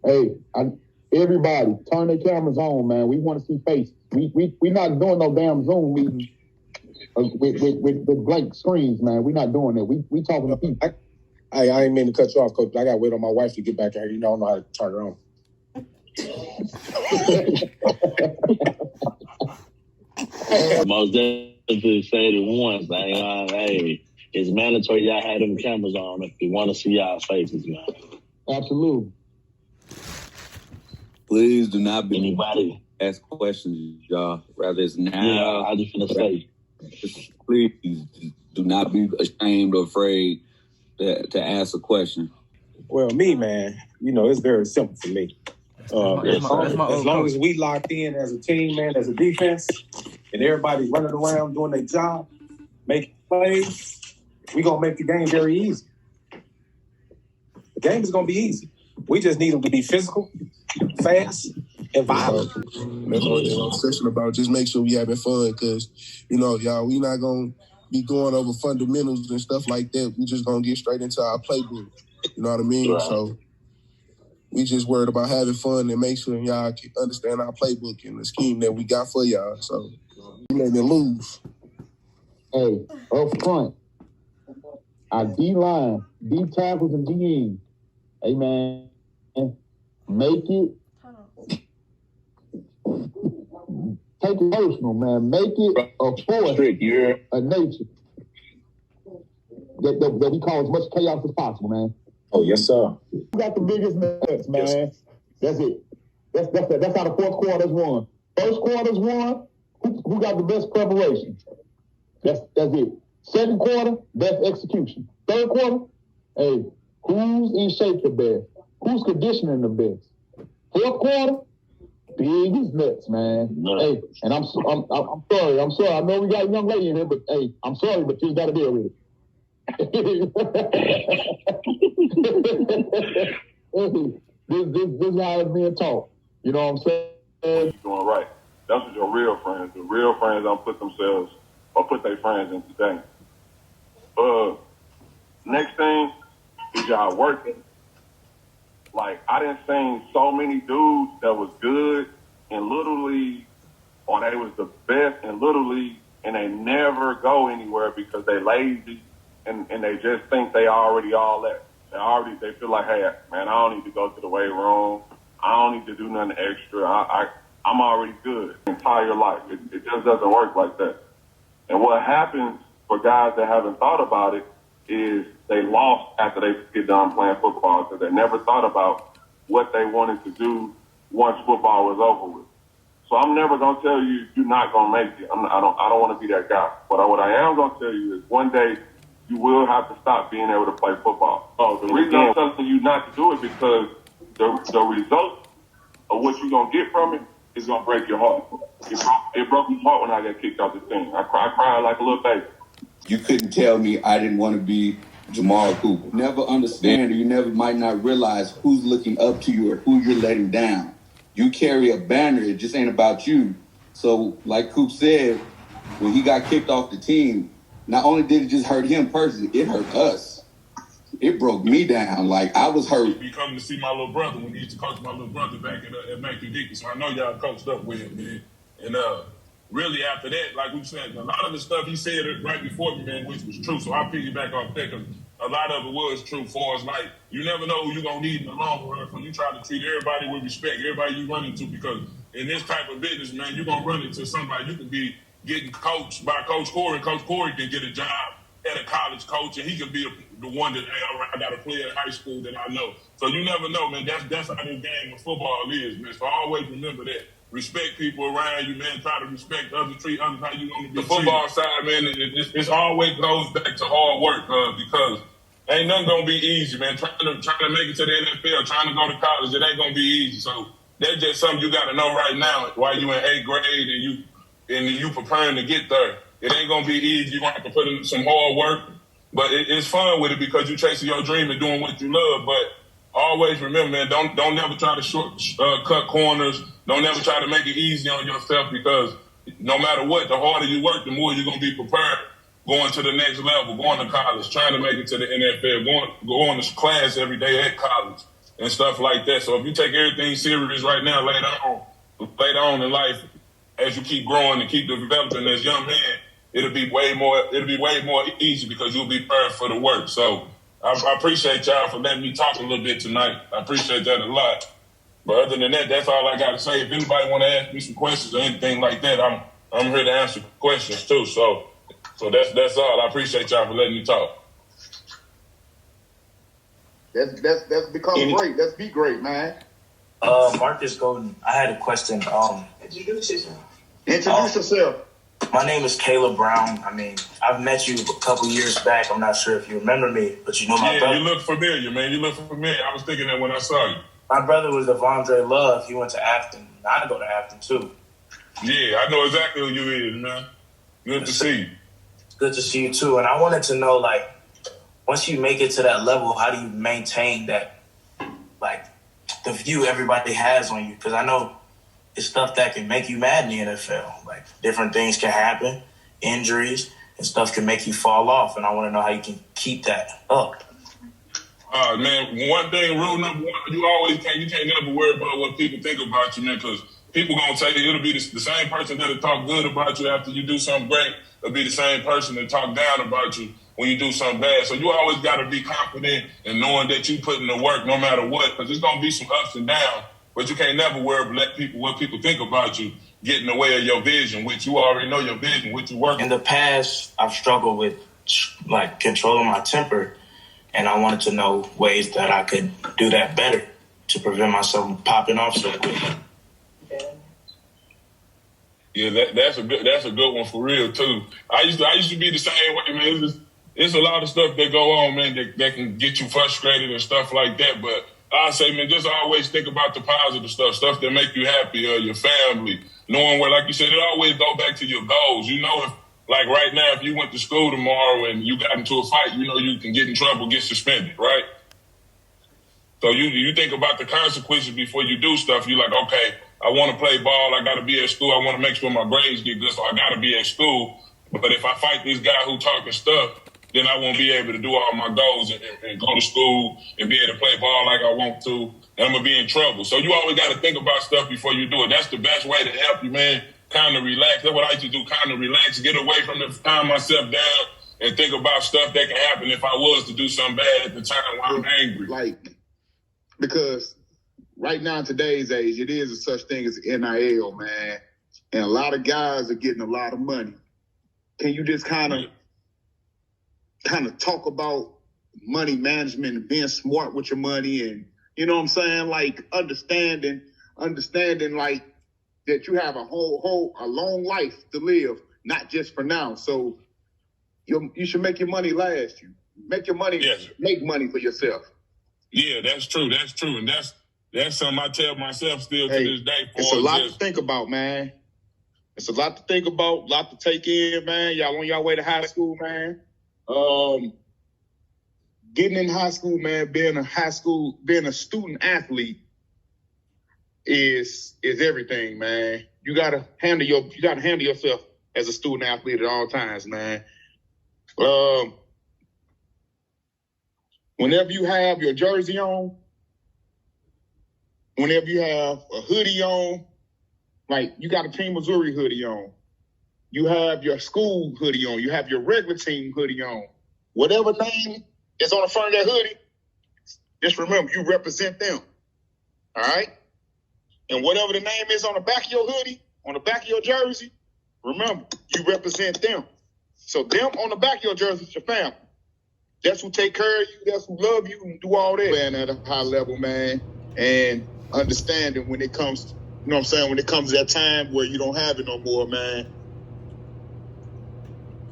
Hey, everybody, turn their cameras on, man. We want to see faces. We not doing no damn Zoom meeting with blank screens, man. We not doing that. We talking to people. I ain't mean to cut you off, Coach, but I got to wait on my wife to get back here. You know, I don't know how to turn her on. Most definitely said it once. Hey, it's mandatory y'all have them cameras on if you want to see y'all faces, man. Absolutely. Please do not be anybody ask questions, y'all. Rather it's now. Yeah, I just want to say. Please do not be ashamed or afraid to ask a question. Well, me, man, you know, it's very simple for me. As long as we locked in as a team, man, as a defense, and everybody's running around doing their job, making plays, we're going to make the game very easy. The game is going to be easy. We just need them to be physical, fast, and violent. That's what they're obsession about. Just make sure we having fun because, you know, y'all, we not going to be going over fundamentals and stuff like that. We just going to get straight into our playbook. You know what I mean? Right. So we just worried about having fun and make sure y'all can understand our playbook and the scheme that we got for y'all. So we let them lose. Hey, up front, our D-line, D-tackles and D-ends. Hey, man, make it. Take it personal, man. Make it a force, a nature that we call as much chaos as possible, man. Oh, yes, sir. We got the biggest nuts, man. Yes. That's it. That's how the fourth quarter's won. First quarter's won. Who got the best preparation? That's it. Second quarter, best execution. Third quarter, hey, who's in shape the best? Who's conditioning the best? Fourth quarter, biggest nuts, man. No. Hey, and I'm sorry. I know we got a young lady in here, but hey, I'm sorry, but you got to deal with it. This is how it's being taught. You know what I'm saying? You're doing right. That's what your real friends. The real friends don't put themselves or put their friends into danger. Next thing is y'all working. Like, I done seen so many dudes that was good in Little League, or they was the best in Little League, and they never go anywhere because they lazy and they just think they already all that. They feel like, hey, man, I don't need to go to the weight room. I don't need to do nothing extra. I'm already good. Entire life. It just doesn't work like that. And what happens for guys that haven't thought about it is they lost after they get done playing football because they never thought about what they wanted to do once football was over with. So I'm never going to tell you you're not going to make it. I don't want to be that guy. But what I am going to tell you is one day you will have to stop being able to play football. So the reason I'm telling you not to do it because the result of what you're going to get from it is going to break your heart. It broke my heart when I got kicked out the team. I cried like a little baby. You couldn't tell me I didn't want to be Jamal Cooper. Never understand, or you might not realize who's looking up to you or who you're letting down. You carry a banner, it just ain't about you. So, like Coop said, when he got kicked off the team, not only did it just hurt him personally, it hurt us. It broke me down. Like, I was hurt. Be coming to see my little brother when he used to coach my little brother back at Matthew Dickey. So I know y'all coached up with him, man. And really after that, like we said, a lot of the stuff he said right before me, man, which was true. So I'll piggyback off that because a lot of it was true for us. Like, you never know who you're going to need in the long run. So you try to treat everybody with respect, everybody you run into, because in this type of business, man, you're going to run into somebody. You can be getting coached by Coach Corey. Coach Corey can get a job at a college coach, and he can be the one that, hey, all right, I got a player in high school that I know. So you never know, man. That's how this game of football is, man. So always remember that. Respect people around you, man. Try to respect others, treat others how you want to be. The football side, man, it always goes back to hard work because ain't nothing gonna be easy, man. Trying to make it to the NFL, trying to go to college, it ain't gonna be easy. So that's just something you got to know right now while you in 8th grade and you preparing to get there. It ain't gonna be easy. You're gonna have to put in some hard work, but it's fun with it because you chasing your dream and doing what you love. But always remember, man, don't never try to cut corners. Don't ever try to make it easy on yourself because no matter what, the harder you work, the more you're going to be prepared going to the next level, going to college, trying to make it to the NFL, going to class every day at college and stuff like that. So if you take everything serious right now, later on in life, as you keep growing and keep developing as young man, it'll be way more easy because you'll be prepared for the work. So I appreciate y'all for letting me talk a little bit tonight. I appreciate that a lot. But other than that, that's all I got to say. If anybody want to ask me some questions or anything like that, I'm here to answer questions too. So that's all. I appreciate y'all for letting me talk. That's become great. Let's be great, man. Marcus Golden. I had a question. Introduce yourself. My name is Caleb Brown. I mean, I've met you a couple years back. I'm not sure if you remember me, but you know my brother. Yeah, you look familiar, man. You look familiar. I was thinking that when I saw you. My brother was Devondre Love. He went to Afton. I go to Afton, too. Yeah, I know exactly who you is, man. Good to see you. Good to see you, too. And I wanted to know, like, once you make it to that level, how do you maintain that, like, the view everybody has on you? Because I know it's stuff that can make you mad in the NFL. Like, different things can happen, injuries, and stuff can make you fall off. And I want to know how you can keep that up. Man, one thing, rule number one, you can't never worry about what people think about you, man, because people going to tell you it'll be the same person that'll talk good about you after you do something great. It'll be the same person that talk down about you when you do something bad. So you always got to be confident in knowing that you put in the work no matter what, because there's going to be some ups and downs, but you can't never worry about what people think about you get in the way of your vision, which you already know your vision, which you work. In the past, I've struggled with, like, controlling my temper. And I wanted to know ways that I could do that better to prevent myself from popping off so quick. Yeah, that's a good one for real too. I used to be the same way, man. It's a lot of stuff that go on, man, that can get you frustrated and stuff like that. But I say, man, just always think about the positive stuff that make you happy, your family, knowing where, like you said, it always go back to your goals. You know, if like right now, if you went to school tomorrow and you got into a fight, you know you can get in trouble, get suspended, right? So you think about the consequences before you do stuff. You're like, okay, I want to play ball. I got to be at school. I want to make sure my grades get good, so I got to be at school. But if I fight this guy who talking stuff, then I won't be able to do all my goals and go to school and be able to play ball like I want to, and I'm going to be in trouble. So you always got to think about stuff before you do it. That's the best way to help you, man. Kind of relax. That's what I used to do, kind of relax, get away from calm myself down and think about stuff that can happen if I was to do something bad at the time when I'm angry. Like, because right now in today's age, it is a such thing as NIL, man. And a lot of guys are getting a lot of money. Can you just kind of talk about money management and being smart with your money and, you know what I'm saying? Like understanding like, that you have a long life to live, not just for now. So you should make your money last you. Make your money, make money for yourself. Yeah, that's true. That's true. And that's something I tell myself still to this day. It's a lot to think about, man. It's a lot to think about, a lot to take in, man. Y'all on your way to high school, man. Getting in high school, man, being a student athlete is everything, man. You gotta handle yourself as a student athlete at all times, man. Whenever you have your jersey on, whenever you have a hoodie on, like you got a Team Missouri hoodie on, you have your school hoodie on, you have your regular team hoodie on, whatever name is on the front of that hoodie, just remember you represent them. All right? And whatever the name is on the back of your hoodie, on the back of your jersey, remember, you represent them. So them on the back of your jersey is your family. That's who take care of you, that's who love you, and do all that. Man, at a high level, man, and understanding when it comes, you know what I'm saying, when it comes to that time where you don't have it no more, man,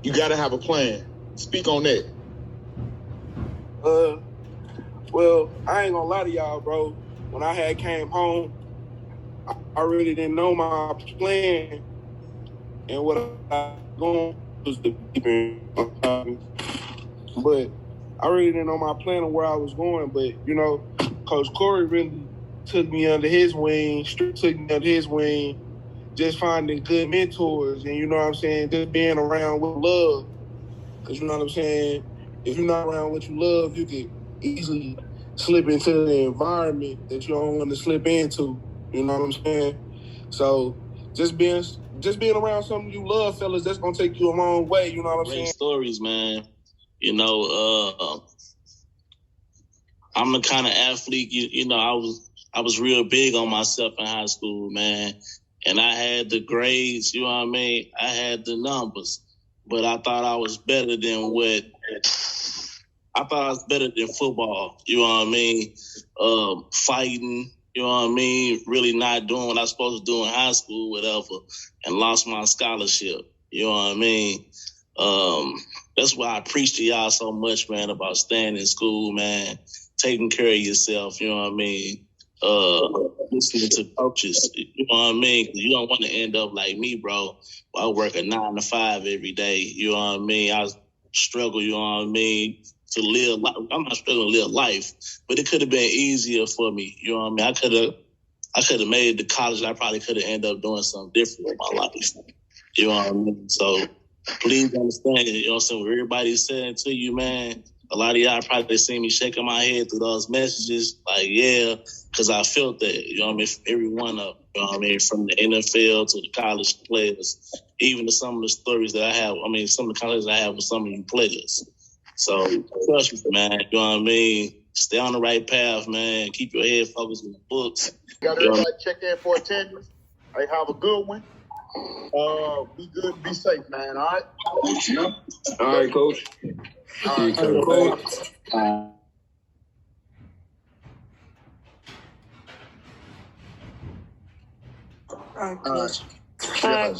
you got to have a plan. Speak on that. Well, I ain't gonna lie to y'all, bro. When I had came home, I really didn't know my plan, and what I was going was the but I really didn't know my plan of where I was going. But you know, Coach Corey really took me under his wing, just finding good mentors, and you know what I'm saying, just being around with love Because you know what I'm saying? If you're not around what you love, you can easily slip into the environment that you don't want to slip into. You know what I'm saying? So just being around something you love, fellas, that's gonna take you a long way. You know what I'm saying? Stories, man. You know, I'm the kind of athlete. You know, I was real big on myself in high school, man. And I had the grades. You know what I mean? I had the numbers, but I thought I was better than what. I thought I was better than football. You know what I mean? Fighting. You know what I mean? Really not doing what I was supposed to do in high school, whatever, and lost my scholarship. You know what I mean? That's why I preach to y'all so much, man, about staying in school, man, taking care of yourself. You know what I mean? Listening to coaches. You know what I mean? You don't want to end up like me, bro. I work a 9 to 5 every day. You know what I mean? I struggle. You know what I mean? To live, I'm not struggling to live life, but it could have been easier for me. You know what I mean? I could have made it to college. I probably could have ended up doing something different with my life. You know what I mean? So please understand, you know what I'm saying? What everybody's saying to you, man, a lot of y'all probably seen me shaking my head through those messages. Like, yeah, because I felt that, you know what I mean? Every one of them, you know what I mean? From the NFL to the college players, even to some of the stories that I have, I mean, some of the conversations I have with some of you players. So, trust me, man, you know what I mean? Stay on the right path, man. Keep your head focused on the books. Got everybody check in for attendance. Hey, have a good one. Be good, be safe, man. All right. All right, Coach. All right, Coach. All right, Coach. All right.